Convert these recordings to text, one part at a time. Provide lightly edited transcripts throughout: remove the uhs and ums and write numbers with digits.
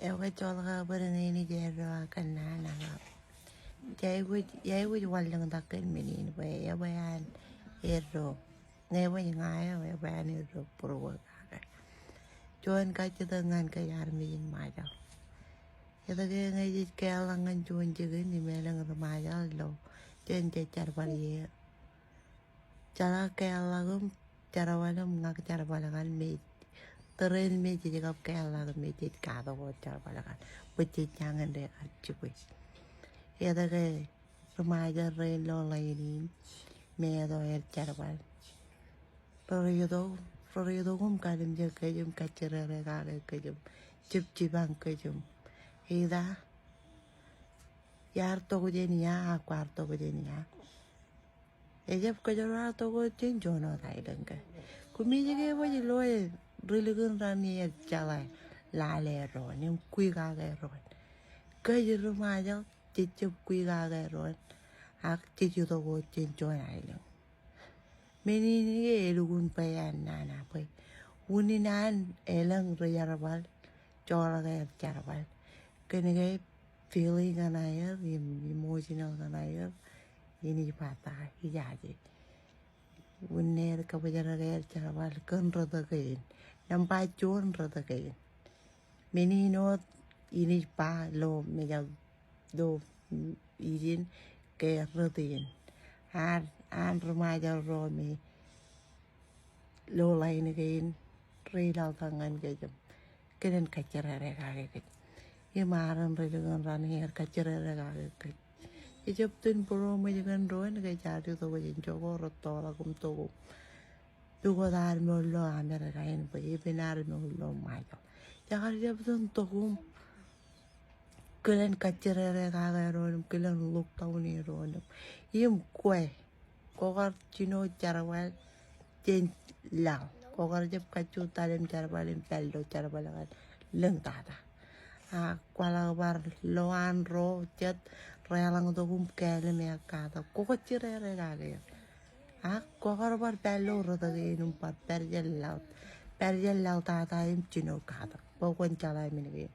em cái cho là bữa nay ni giờ rồi cần nà nà vậy vui quan lần ta cần mình về em về anh rồi nghe về ngay về về anh rồi pro cái cho anh cái cho tôi ngăn cái yar mình mà đâu cái đó cái ngay cái cái lang ngăn cho anh chơi cái ni mình lang rồi mà đâu lo cho anh chơi chả bao nhiêu chả cái lang chả bao nhiêu ngã chả bao nhiêu anh mình terus me jadi kap kaya me jadi kado ko char balakan beci jangan deh cuy ya dah ke remaja relo lain me do char bal periodo kadang je kejum kacera regale kejum cip cibang kejum ida yar to ko jeni ya kwarto ko jeni ya ejep kejora to ko jen jono thailand ke kumi je ke boji loe Riligun rani jalan lale ron, yang kui gagai ron. Kerja rumah aja cicip kui gagai ron, ak cicip tu go cincon aja. Meni ni elugun payan nana pay. Uni nan elang rayarbal, cora gaya carbal. Kene gay feeling anaya, emotional anaya, ini patah hijaje. Unner kabajar gaya carbal kan rada gayin. Nampai chun rada kain. Meni no ini pa lo mega do izin ke rutin. An remaja ro me lo lain kain rilal tangan ke jam. Kenen kacera rega ke. Ye maran rilang ran her kacera rega ke. Ye jab tin puro me jangan roen ke jari to ke jogo roto la kum to. Tugo dar me lo amera kain pa ye benar me lo majo. Jangan dia betul tohum kalian kacera rega ron kalian luk tahu ni ron. Yem kue kokar cino carawal jen lau kokar jeb kacu talem carawalin peldo carawalan leng tata. Kuala bar loan ro jet relang tohum kele me kata kokar cera rega gaya. Kokar bar pello ro tadi numpat perjel lau tata im cino kata. Pokoknya calai mini,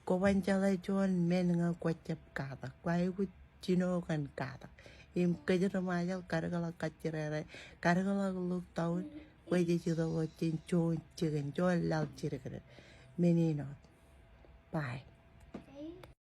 kawan calai cuman menengah kuacap kata, kuai ku cino kan kata, im kerja remaja karena kacirere, karena lu tahun, kuai jadi tu kucing cuan cikan, cuan lau cikan, meni not, bye.